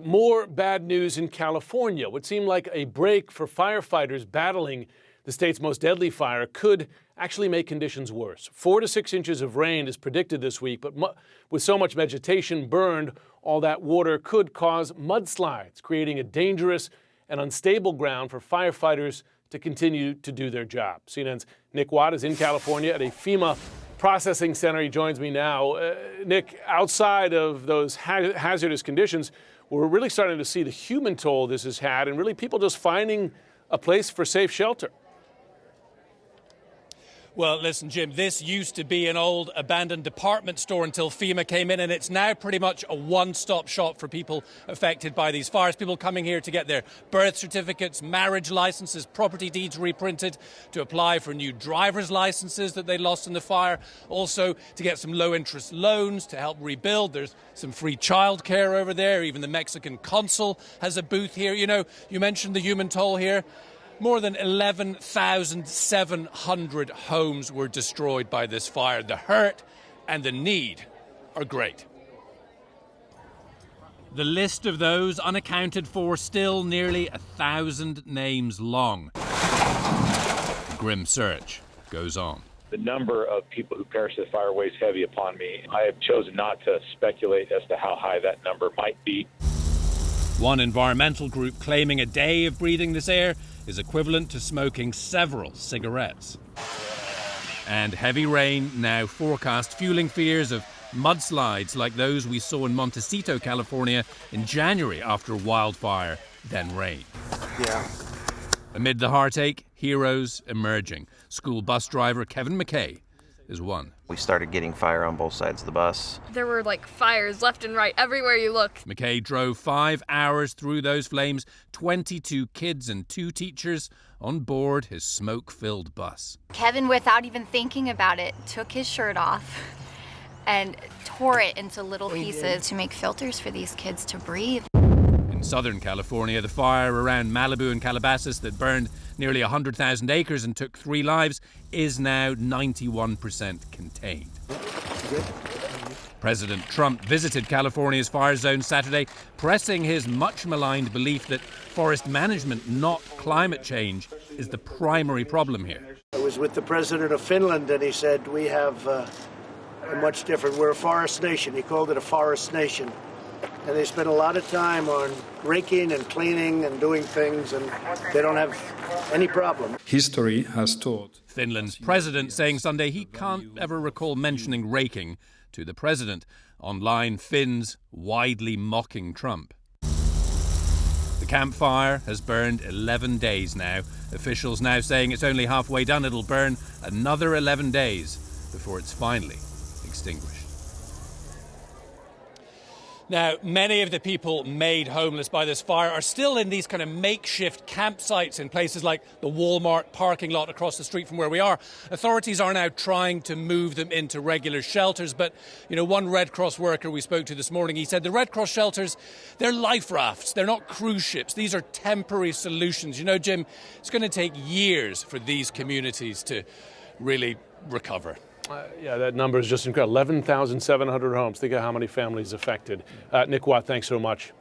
More bad news in California. What seemed like a break for firefighters battling the state's most deadly fire could actually make conditions worse. 4 to 6 inches of rain is predicted this week, but with so much vegetation burned, all that water could cause mudslides, creating a dangerous and unstable ground for firefighters to continue to do their job. CNN's Nick Watt is in California at a FEMA processing center. He joins me now. Nick, outside of those hazardous conditions, we're really starting to see the human toll this has had and really people just finding a place for safe shelter. Well, listen, Jim, this used to be an old abandoned department store until FEMA came in, and it's now pretty much a one-stop shop for people affected by these fires. People coming here to get their birth certificates, marriage licenses, property deeds reprinted, to apply for new driver's licenses that they lost in the fire, also to get some low-interest loans to help rebuild. There's some free childcare over there. Even the Mexican consul has a booth here. You know, you mentioned the human toll here. More than 11,700 homes were destroyed by this fire. The hurt and the need are great. The list of those unaccounted for still nearly 1,000 names long. The grim search goes on. The number of people who perished in the fire weighs heavy upon me. I have chosen not to speculate as to how high that number might be. One environmental group claiming a day of breathing this air is equivalent to smoking several cigarettes. And heavy rain now forecast, fueling fears of mudslides like those we saw in Montecito, California in January after wildfire, then rain. Yeah. Amid the heartache, heroes emerging. School bus driver Kevin McKay is one. We started getting fire on both sides of the bus. There were like fires left and right everywhere you look. McKay drove 5 hours through those flames, 22 kids and 2 teachers on board his smoke-filled bus. Kevin, without even thinking about it, took his shirt off and tore it into little pieces to make filters for these kids to breathe. In Southern California, the fire around Malibu and Calabasas that burned nearly 100,000 acres and took 3 lives is now 91% contained. President Trump visited California's fire zone Saturday, pressing his much-maligned belief that forest management, not climate change, is the primary problem here. I was with the president of Finland, and he said, we have a much different, we're a forest nation. He called it a forest nation. And they spend a lot of time on raking and cleaning and doing things, and they don't have any problem. History has taught. Finland's president saying Sunday he can't ever recall mentioning raking to the president. Online, Finns widely mocking Trump. The campfire has burned 11 days now. Officials now saying it's only halfway done. It'll burn another 11 days before it's finally extinguished. Now, many of the people made homeless by this fire are still in these kind of makeshift campsites in places like the Walmart parking lot across the street from where we are. Authorities are now trying to move them into regular shelters. But, you know, one Red Cross worker we spoke to this morning, he said the Red Cross shelters, they're life rafts. They're not cruise ships. These are temporary solutions. You know, Jim, it's going to take years for these communities to really recover. Yeah, that number is just incredible. 11,700 homes. Think of how many families affected. Nick Watt, thanks so much.